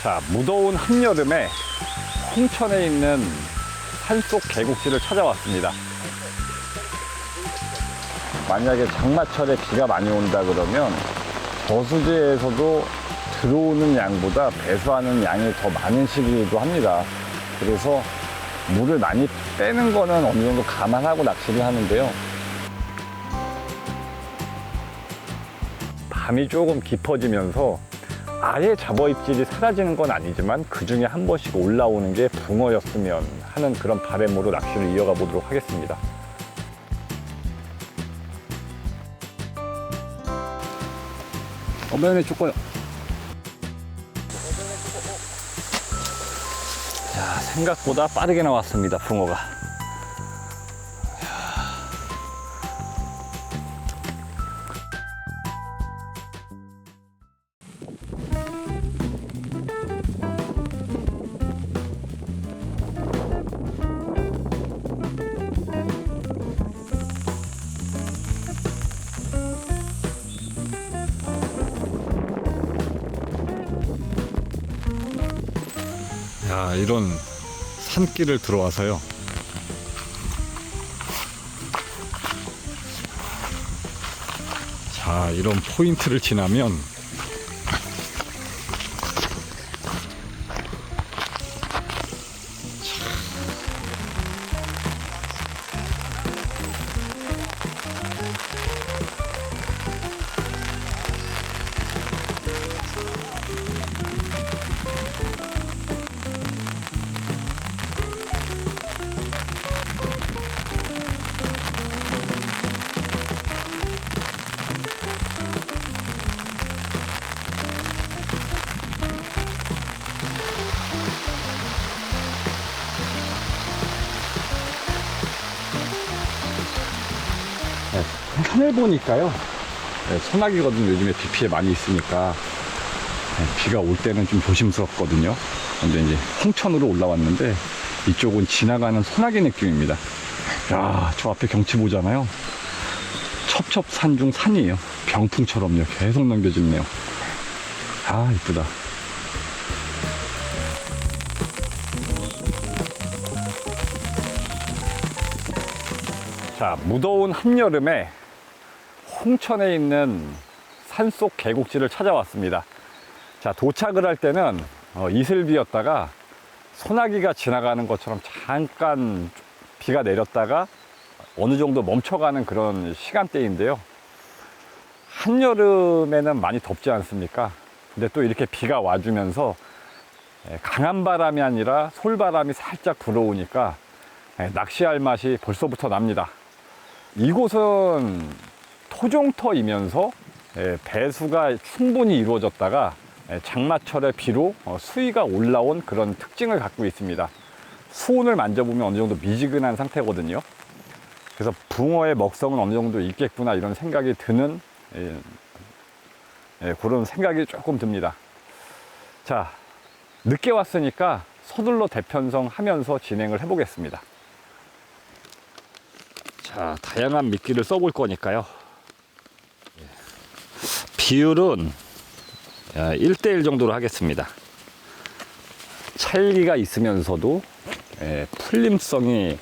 자, 무더운 한여름에 홍천에 있는 산속 계곡지를 찾아왔습니다. 만약에 장마철에 비가 많이 온다 그러면 저수지에서도 들어오는 양보다 배수하는 양이 더 많은 시기이기도 합니다. 그래서 물을 많이 빼는 거는 어느 정도 감안하고 낚시를 하는데요. 밤이 조금 깊어지면서 아예 잡어입질이 사라지는 건 아니지만 그 중에 한 번씩 올라오는 게 붕어였으면 하는 그런 바람으로 낚시를 이어가 보도록 하겠습니다. 매운에 조금. 자, 생각보다 빠르게 나왔습니다, 붕어가. 야, 이런 산길을 들어와서요. 자, 이런 포인트를 지나면 하늘 보니까요, 소나기거든요. 요즘에 비 피해 많이 있으니까 비가 올 때는 좀 조심스럽거든요. 근데 이제 홍천으로 올라왔는데 이쪽은 지나가는 소나기 느낌입니다. 야, 저 앞에 경치 보잖아요. 첩첩산 중 산이에요. 병풍처럼요. 계속 넘겨지네요. 아, 이쁘다. 자, 무더운 한여름에 홍천에 있는 산속 계곡지를 찾아왔습니다. 자, 도착을 할 때는 이슬비였다가 소나기가 지나가는 것처럼 잠깐 비가 내렸다가 어느 정도 멈춰가는 그런 시간대인데요. 한여름에는 많이 덥지 않습니까? 근데 또 이렇게 비가 와주면서 강한 바람이 아니라 솔바람이 살짝 불어오니까 낚시할 맛이 벌써부터 납니다. 이곳은 토종터이면서 배수가 충분히 이루어졌다가 장마철에 비로 수위가 올라온 그런 특징을 갖고 있습니다. 수온을 만져보면 어느 정도 미지근한 상태거든요. 그래서 붕어의 먹성은 어느 정도 있겠구나 이런 생각이 드는 그런 생각이 조금 듭니다. 자, 늦게 왔으니까 서둘러 대편성 하면서 진행을 해보겠습니다. 자, 다양한 미끼를 써볼 거니까요. 비율은 1:1 정도로 하겠습니다. 찰기가 있으면서도 풀림성이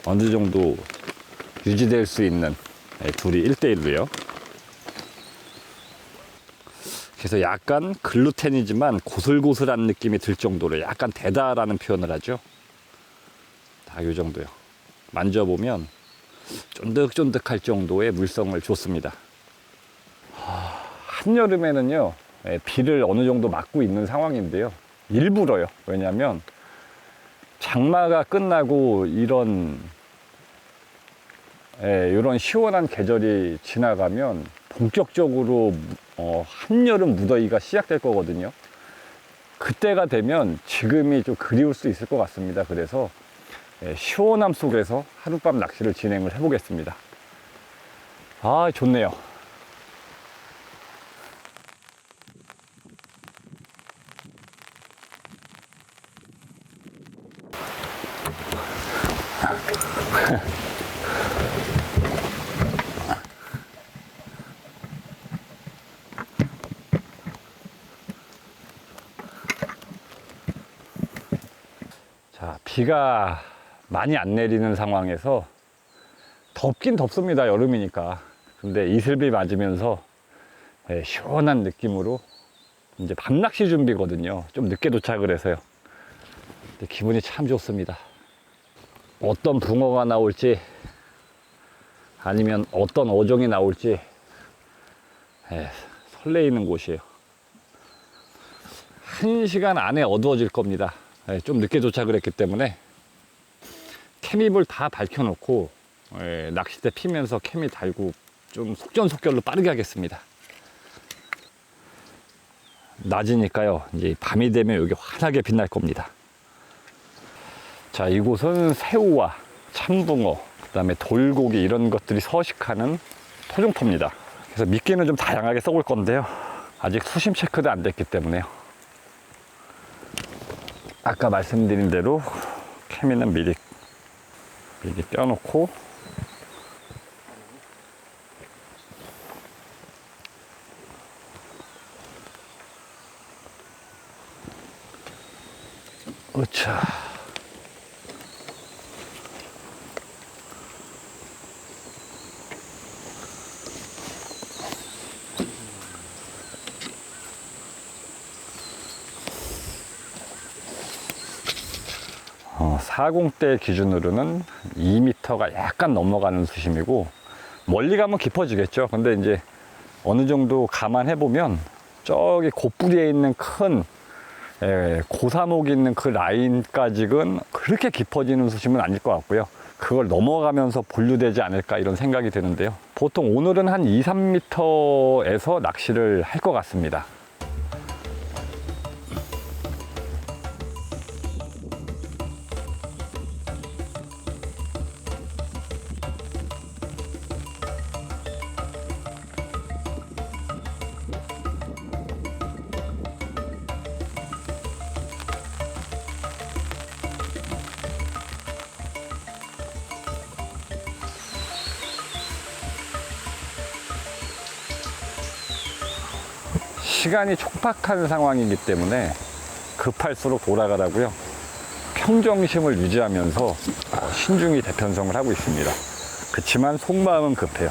어느 정도 유지될 수 있는 둘이 1:1로요. 그래서 약간 글루텐이지만 고슬고슬한 느낌이 들 정도로 약간 대다라는 표현을 하죠. 다 이 정도요. 만져보면 쫀득쫀득할 정도의 물성을 줬습니다. 한여름에는요, 비를 어느 정도 맞고 있는 상황인데요. 일부러요. 왜냐하면 장마가 끝나고 이런 시원한 계절이 지나가면 본격적으로 한여름 무더위가 시작될 거거든요. 그때가 되면 지금이 좀 그리울 수 있을 것 같습니다. 그래서 시원함 속에서 하룻밤 낚시를 진행을 해보겠습니다. 아, 좋네요. 비가 많이 안 내리는 상황에서 덥긴 덥습니다. 여름이니까. 근데 이슬비 맞으면서 시원한 느낌으로 이제 밤낚시 준비거든요. 좀 늦게 도착을 해서요. 근데 기분이 참 좋습니다. 어떤 붕어가 나올지 아니면 어떤 어종이 나올지 설레이는 곳이에요. 1시간 안에 어두워질 겁니다. 좀 늦게 도착을 했기 때문에 케미볼 다 밝혀놓고 낚싯대 피면서 케미 달고 좀 속전속결로 빠르게 하겠습니다. 낮이니까요. 이제 밤이 되면 여기 환하게 빛날 겁니다. 자, 이곳은 새우와 참붕어, 그 다음에 돌고기 이런 것들이 서식하는 토종터입니다. 그래서 미끼는 좀 다양하게 써볼 건데요. 아직 수심 체크도 안 됐기 때문에요. 아까 말씀드린 대로 케미는 미리 껴놓고 으차. 사공대 기준으로는 2m가 약간 넘어가는 수심이고 멀리 가면 깊어지겠죠. 근데 이제 어느 정도 감안해 보면 저기 곧부리에 있는 큰 고사목이 있는 그 라인까지는 그렇게 깊어지는 수심은 아닐 것 같고요. 그걸 넘어가면서 분류되지 않을까 이런 생각이 드는데요. 보통 오늘은 한 2, 3m에서 낚시를 할 것 같습니다. 시간이 촉박한 상황이기 때문에 급할수록 돌아가라고요. 평정심을 유지하면서 신중히 대편성을 하고 있습니다. 그렇지만 속마음은 급해요.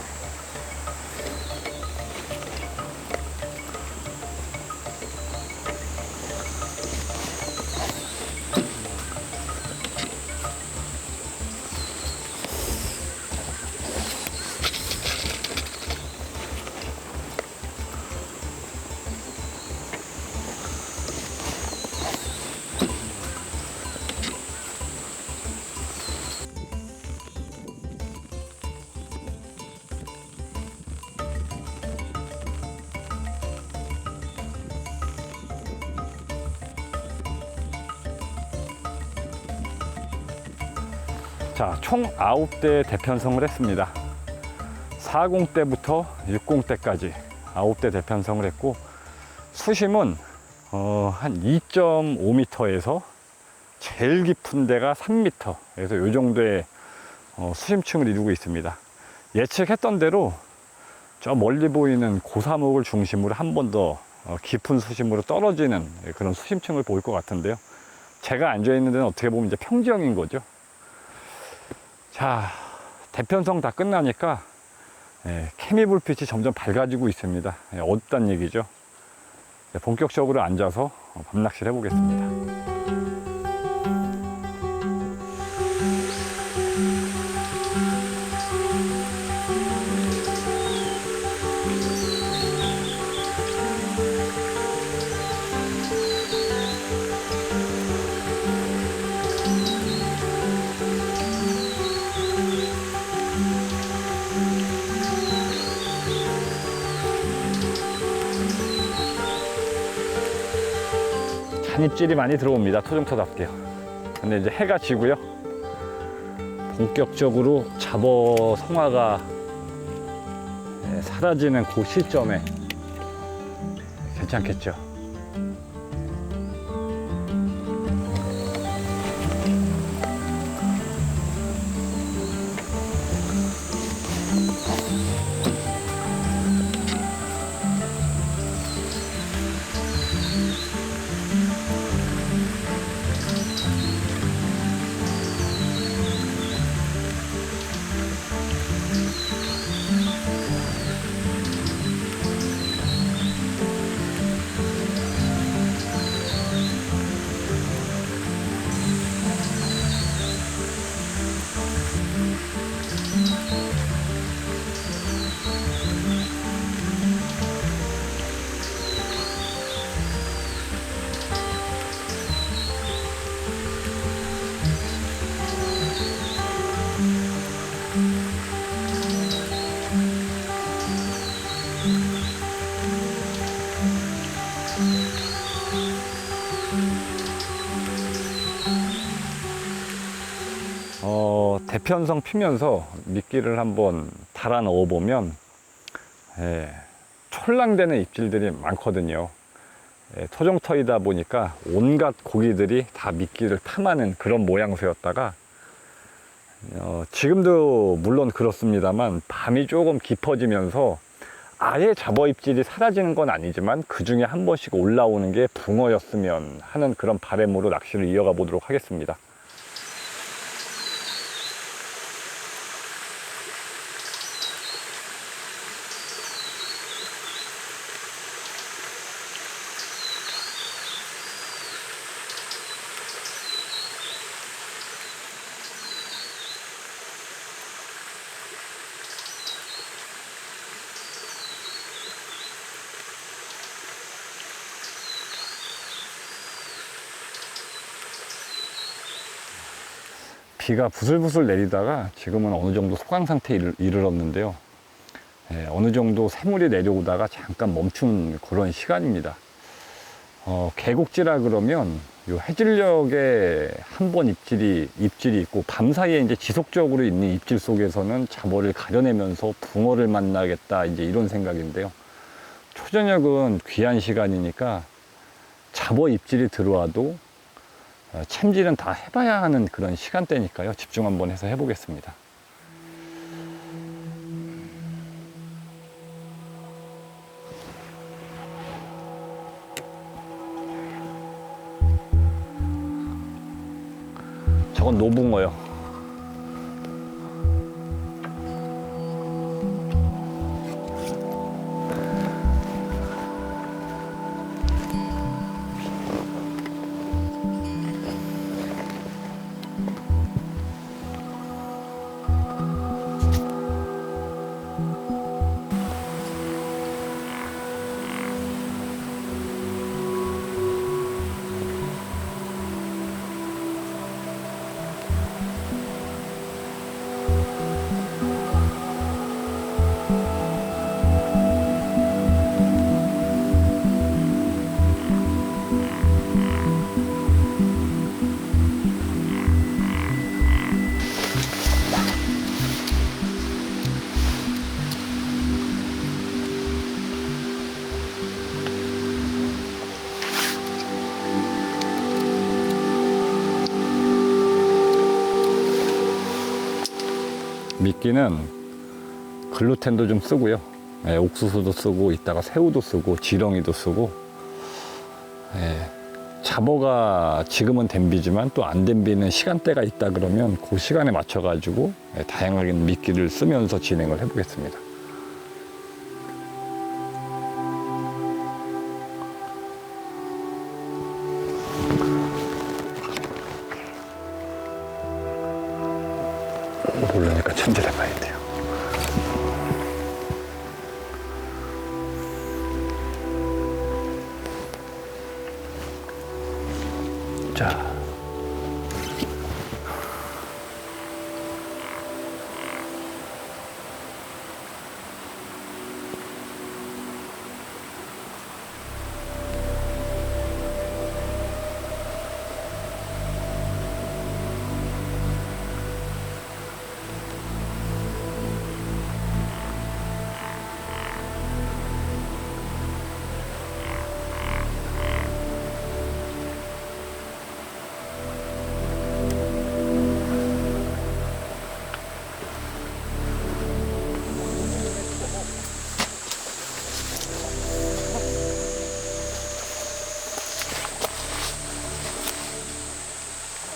자, 총 9대 대편성을 했습니다. 40대부터 60대까지 9대 대편성을 했고, 수심은 한 2.5m에서 제일 깊은 데가 3m. 그래서 이 정도의 수심층을 이루고 있습니다. 예측했던 대로 저 멀리 보이는 고사목을 중심으로 한 번 더 깊은 수심으로 떨어지는 그런 수심층을 보일 것 같은데요. 제가 앉아있는 데는 어떻게 보면 이제 평지형인 거죠. 자, 대편성 다 끝나니까 케미 불빛이 점점 밝아지고 있습니다. 어둡다는 얘기죠. 본격적으로 앉아서 밤낚시를 해보겠습니다. 잔입질이 많이 들어옵니다. 토종터답게요. 근데 이제 해가 지고요. 본격적으로 잡어 성화가 사라지는 그 시점에 괜찮겠죠. 이편성 피면서 미끼를 한번 달아 넣어 보면 촐랑대는 입질들이 많거든요. 토종터이다 보니까 온갖 고기들이 다 미끼를 탐하는 그런 모양새였다가 지금도 물론 그렇습니다만 밤이 조금 깊어지면서 아예 잡어 입질이 사라지는 건 아니지만 그 중에 한 번씩 올라오는 게 붕어였으면 하는 그런 바람으로 낚시를 이어가 보도록 하겠습니다. 비가 부슬부슬 내리다가 지금은 어느 정도 소강 상태에 이르렀는데요. 어느 정도 새물이 내려오다가 잠깐 멈춘 그런 시간입니다. 계곡지라 그러면 요 해질녘에 한 번 입질이 있고 밤 사이에 이제 지속적으로 있는 입질 속에서는 잡어를 가려내면서 붕어를 만나겠다 이제 이런 생각인데요. 초저녁은 귀한 시간이니까 잡어 입질이 들어와도 챔질은 다 해봐야 하는 그런 시간대니까요. 집중 한번 해서 해보겠습니다. 저건 노붕어요. 미끼는 글루텐도 좀 쓰고요. 옥수수도 쓰고 이따가 새우도 쓰고 지렁이도 쓰고 잡어가 지금은 댐비지만 또 안 댐비는 시간대가 있다 그러면 그 시간에 맞춰 가지고 다양하게 미끼를 쓰면서 진행을 해 보겠습니다. 모르니까 챔질해 봐야 돼요. 자.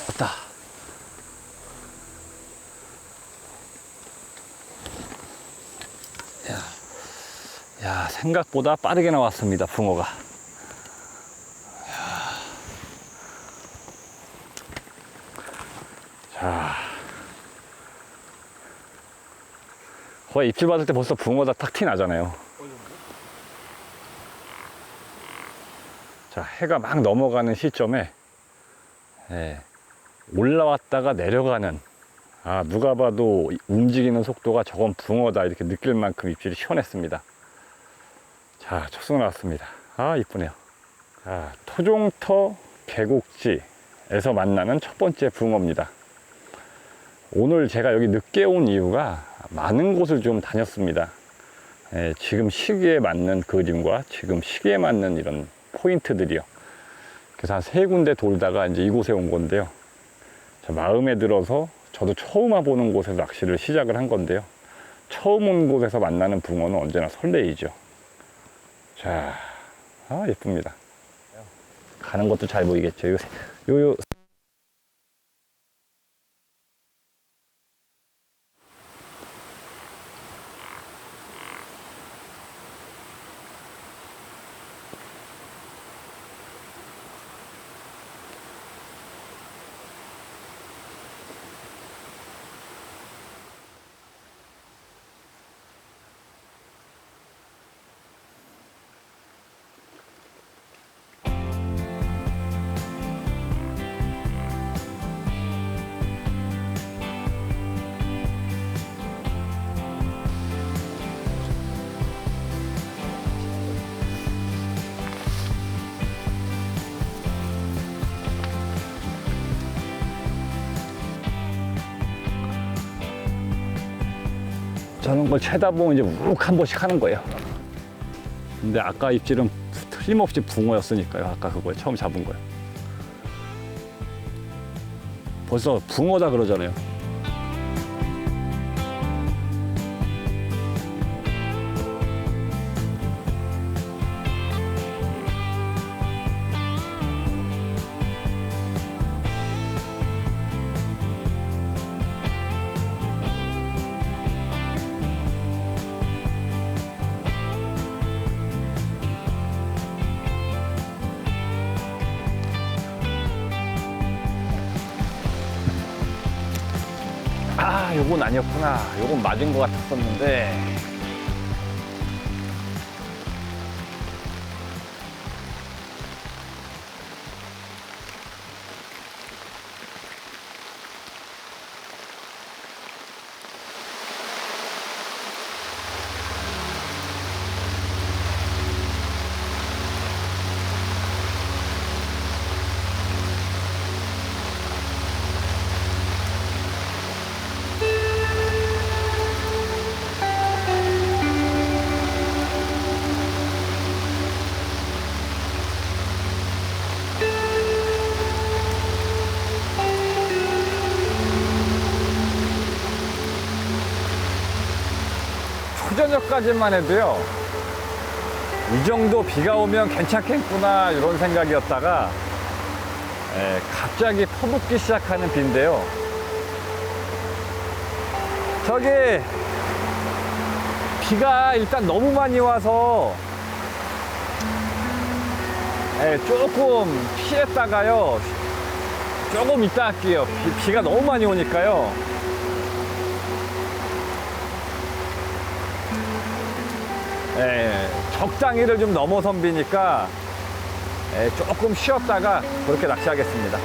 왔다. 야, 생각보다 빠르게 나왔습니다, 붕어가. 자, 거의 입질 받을 때 벌써 붕어가 탁 티 나잖아요. 자, 해가 막 넘어가는 시점에 올라왔다가 내려가는, 아, 누가 봐도 움직이는 속도가 저건 붕어다 이렇게 느낄 만큼 입질이 시원했습니다. 자, 첫 수 나왔습니다. 아, 이쁘네요. 자, 토종터 계곡지에서 만나는 첫 번째 붕어입니다. 오늘 제가 여기 늦게 온 이유가 많은 곳을 좀 다녔습니다. 지금 시기에 맞는 그림과 지금 시기에 맞는 이런 포인트들이요. 그래서 한 3군데 돌다가 이제 이곳에 온 건데요. 마음에 들어서 저도 처음 와보는 곳에서 낚시를 시작을 한 건데요. 처음 온 곳에서 만나는 붕어는 언제나 설레이죠. 자, 예쁩니다. 가는 것도 잘 보이겠죠. 요 저런 걸 쳐다보면 이제 욱 한 번씩 하는 거예요. 근데 아까 입질은 틀림없이 붕어였으니까요. 아까 그거에 처음 잡은 거예요. 벌써 붕어다 그러잖아요. 요건 아니었구나. 요건 맞은 것 같았었는데. 초저녁까지만 해도요, 이 정도 비가 오면 괜찮겠구나 이런 생각이었다가 갑자기 퍼붓기 시작하는 비인데요. 저기 비가 일단 너무 많이 와서 조금 피했다가요, 조금 이따 할게요. 비가 너무 많이 오니까요. 적당히를 좀 넘어선 비니까 조금 쉬었다가 그렇게 낚시하겠습니다.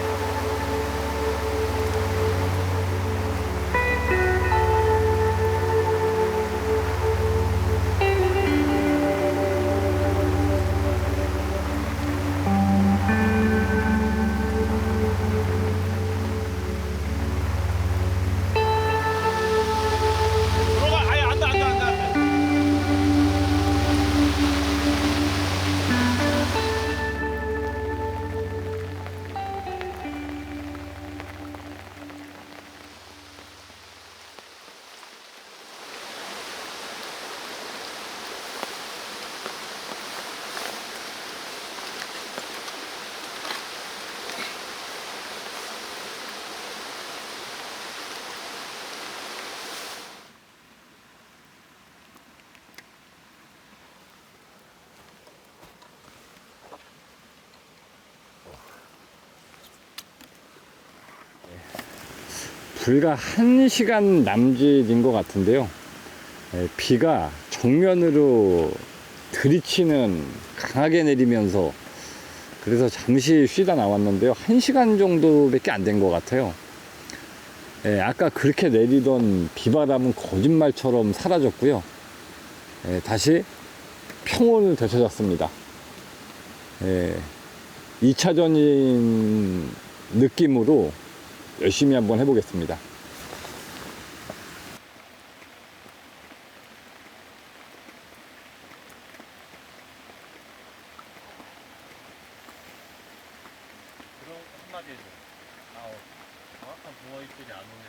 불과 1시간 남짓인 것 같은데요. 비가 정면으로 들이치는 강하게 내리면서 그래서 잠시 쉬다 나왔는데요. 1시간 정도밖에 안 된 것 같아요. 아까 그렇게 내리던 비바람은 거짓말처럼 사라졌고요. 다시 평온을 되찾았습니다. 2차전인 느낌으로 열심히 한번 해보겠습니다. 한마디 해줘. 정확한 붕어잎들이 안 오네.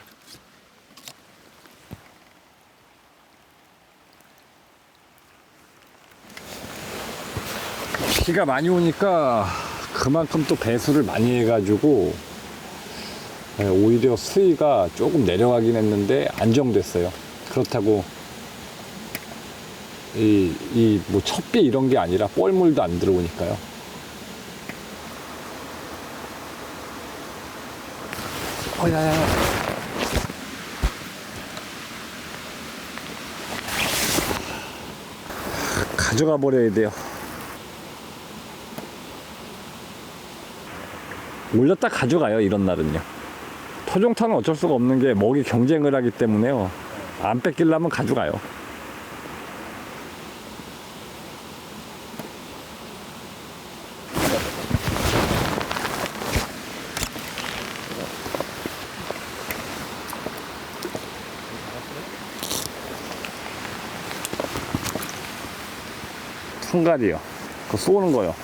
비가 많이 오니까 그만큼 또 배수를 많이 해가지고 오히려 수위가 조금 내려가긴 했는데 안정됐어요. 그렇다고 뭐 첩비 이런 게 아니라 뻘물도 안 들어오니까요. 야야야. 가져가 버려야 돼요. 올렸다 가져가요, 이런 날은요. 토종타는 어쩔 수가 없는 게 먹이 경쟁을 하기 때문에요. 안 뺏기려면 가져가요. 통갈이요. 그거 쏘는 거요.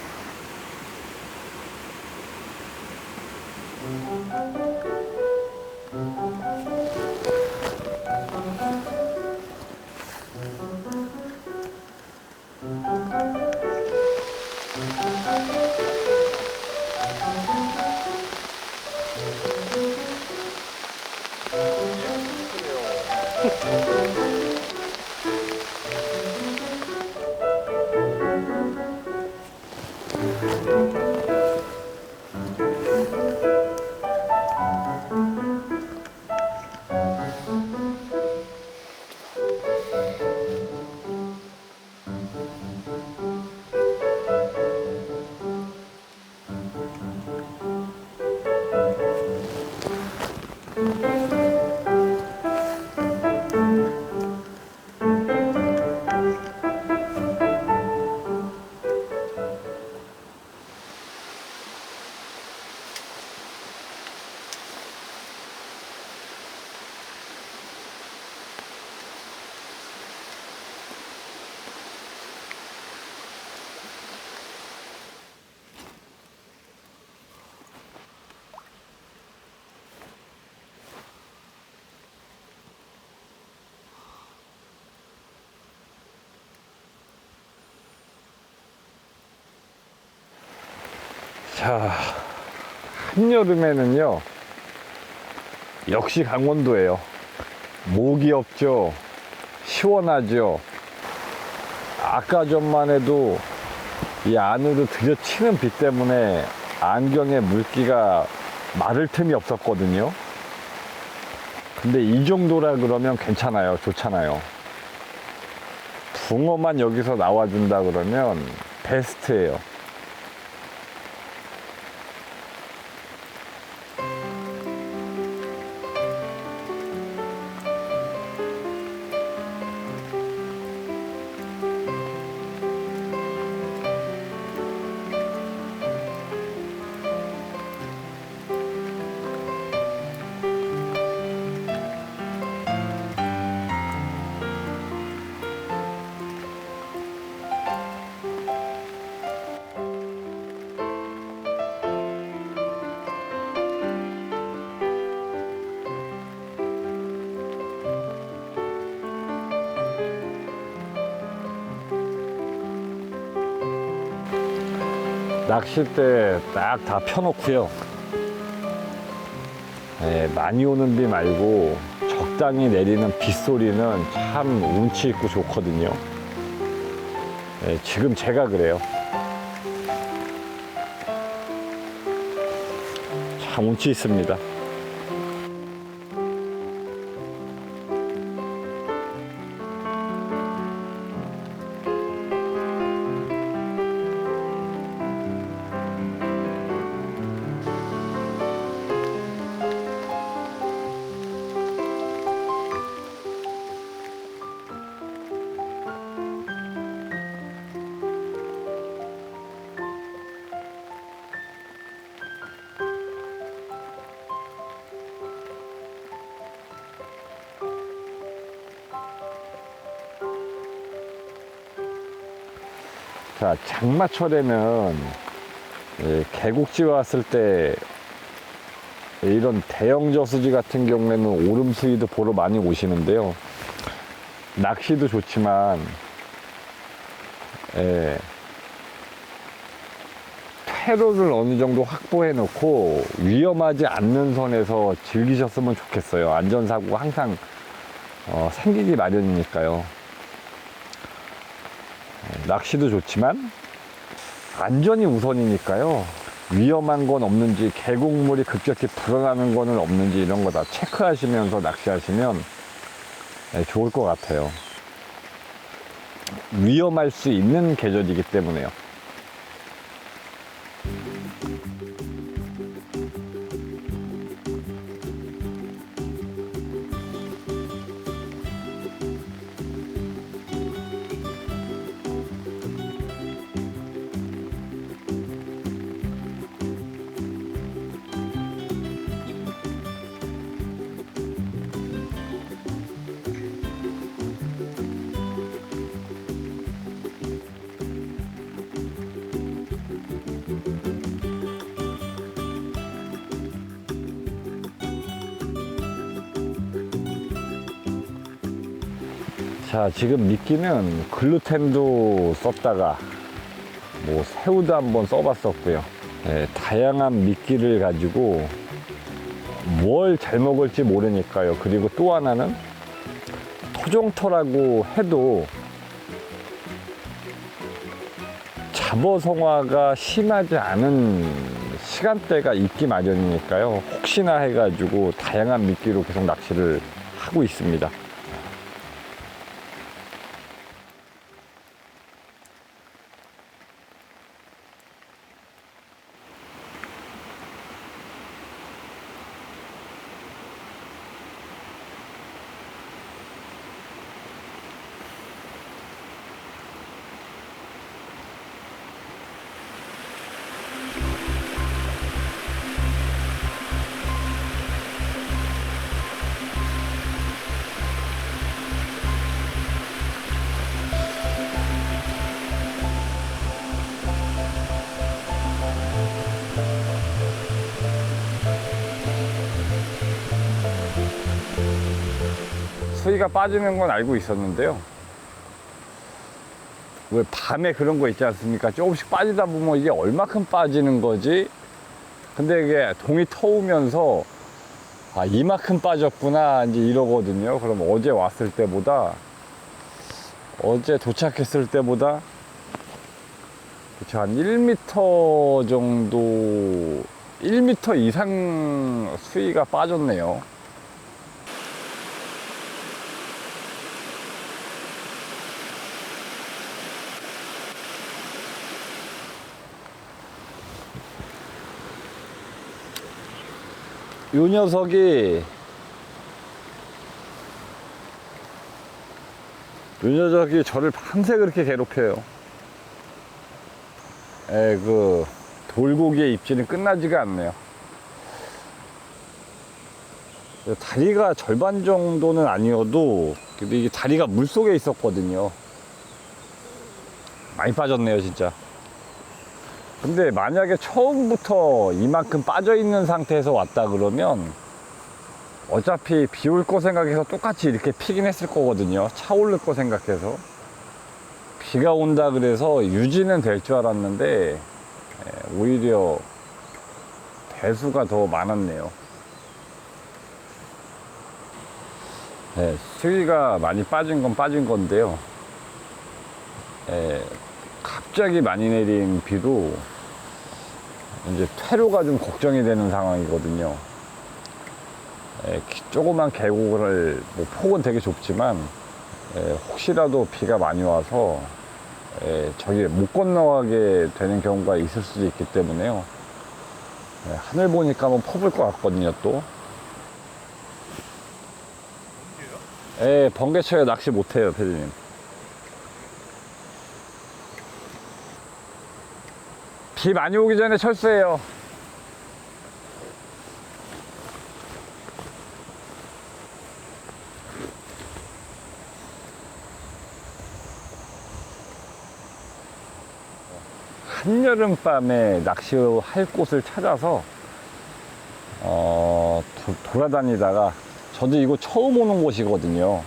자, 한여름에는요, 역시 강원도예요. 모기 없죠. 시원하죠. 아까 전만 해도 이 안으로 들여치는 비 때문에 안경에 물기가 마를 틈이 없었거든요. 근데 이 정도라 그러면 괜찮아요. 좋잖아요. 붕어만 여기서 나와준다 그러면 베스트예요. 낚싯대 딱 다 펴놓고요. 많이 오는 비 말고 적당히 내리는 빗소리는 참 운치 있고 좋거든요. 지금 제가 그래요. 참 운치 있습니다. 자, 장마철에는 계곡지에 왔을 때 이런 대형 저수지 같은 경우에는 오름 수위도 보러 많이 오시는데요. 낚시도 좋지만, 예, 퇴로를 어느 정도 확보해 놓고 위험하지 않는 선에서 즐기셨으면 좋겠어요. 안전사고가 항상 생기기 마련이니까요. 낚시도 좋지만 안전이 우선이니까요. 위험한 건 없는지, 계곡물이 급격히 불어나는 거는 없는지 이런 거 다 체크하시면서 낚시하시면 좋을 것 같아요. 위험할 수 있는 계절이기 때문에요. 자, 지금 미끼는 글루텐도 썼다가 뭐 새우도 한번 써봤었고요. 다양한 미끼를 가지고 뭘 잘 먹을지 모르니까요. 그리고 또 하나는 토종토라고 해도 잡어성화가 심하지 않은 시간대가 있기 마련이니까요. 혹시나 해가지고 다양한 미끼로 계속 낚시를 하고 있습니다. 수위가 빠지는 건 알고 있었는데요. 왜 밤에 그런 거 있지 않습니까? 조금씩 빠지다 보면 이게 얼마큼 빠지는 거지? 근데 이게 동이 터오면서 아, 이만큼 빠졌구나 이제 이러거든요. 그럼 어제 왔을 때보다, 어제 도착했을 때보다 그쵸, 한 1m 정도, 1m 이상 수위가 빠졌네요. 요 녀석이 저를 밤새 그렇게 괴롭혀요. 그 돌고기의 입질은 끝나지가 않네요. 다리가 절반 정도는 아니어도 근데 이게 다리가 물속에 있었거든요. 많이 빠졌네요 진짜. 근데 만약에 처음부터 이만큼 빠져 있는 상태에서 왔다 그러면 어차피 비 올 거 생각해서 똑같이 이렇게 피긴 했을 거거든요. 차 오를 거 생각해서. 비가 온다 그래서 유지는 될 줄 알았는데 오히려 배수가 더 많았네요. 수위가 많이 빠진 건 빠진 건데요. 갑자기 많이 내린 비로 이제 퇴로가 좀 걱정이 되는 상황이거든요. 조그만 계곡을 뭐 폭은 되게 좁지만 혹시라도 비가 많이 와서 저기 못 건너가게 되는 경우가 있을 수도 있기 때문에요. 하늘 보니까 한번 퍼볼 것 같거든요 또. 번개쳐야 낚시 못해요 피디님. 비 많이 오기 전에 철수해요. 한여름밤에 낚시할 곳을 찾아서 돌아다니다가 저도 이거 처음 오는 곳이거든요.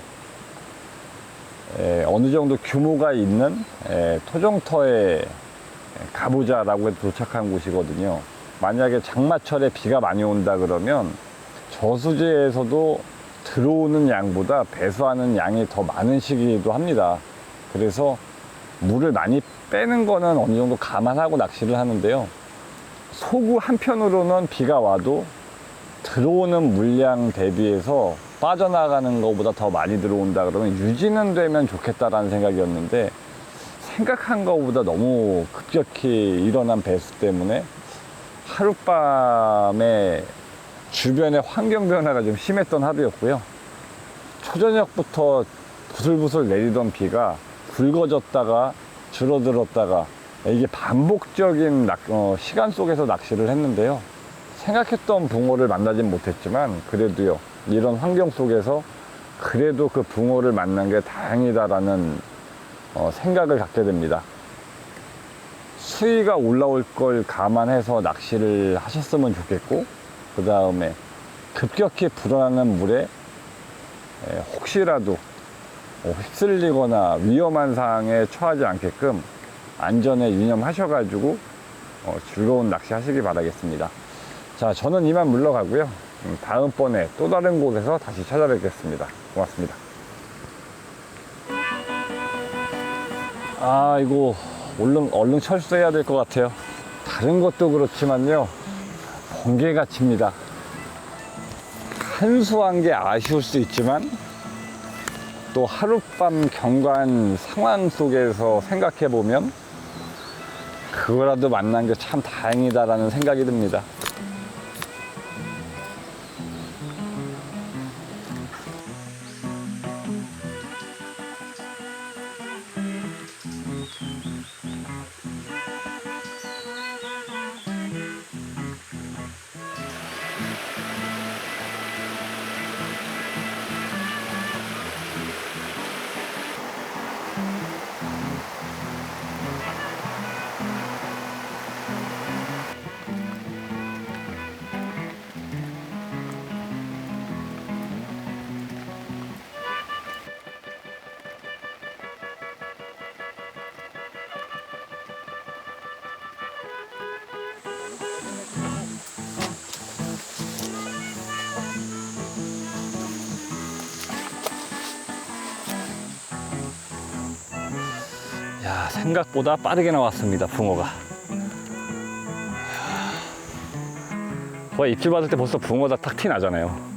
어느 정도 규모가 있는 토종터에 가보자라고 해서 도착한 곳이거든요. 만약에 장마철에 비가 많이 온다 그러면 저수지에서도 들어오는 양보다 배수하는 양이 더 많은 시기이기도 합니다. 그래서 물을 많이 빼는 거는 어느 정도 감안하고 낚시를 하는데요. 소구 한편으로는 비가 와도 들어오는 물량 대비해서 빠져나가는 것보다 더 많이 들어온다 그러면 유지는 되면 좋겠다라는 생각이었는데, 생각한 것보다 너무 급격히 일어난 배수 때문에 하룻밤에 주변의 환경 변화가 좀 심했던 하루였고요. 초저녁부터 부슬부슬 내리던 비가 굵어졌다가 줄어들었다가 이게 반복적인 시간 속에서 낚시를 했는데요. 생각했던 붕어를 만나진 못했지만 그래도요, 이런 환경 속에서 그래도 그 붕어를 만난 게 다행이다라는 생각을 갖게 됩니다. 수위가 올라올 걸 감안해서 낚시를 하셨으면 좋겠고, 그 다음에 급격히 불어나는 물에 혹시라도 휩쓸리거나 위험한 상황에 처하지 않게끔 안전에 유념하셔가지고 즐거운 낚시 하시기 바라겠습니다. 자, 저는 이만 물러가고요. 다음번에 또 다른 곳에서 다시 찾아뵙겠습니다. 고맙습니다. 아, 이거 얼른 철수해야 될 것 같아요. 다른 것도 그렇지만요, 번개가 칩니다. 한수한 게 아쉬울 수 있지만 또 하룻밤 경관 상황 속에서 생각해 보면 그거라도 만난 게 참 다행이다라는 생각이 듭니다. 야, 생각보다 빠르게 나왔습니다, 붕어가. 입질 받을 때 벌써 붕어가 탁 티 나잖아요.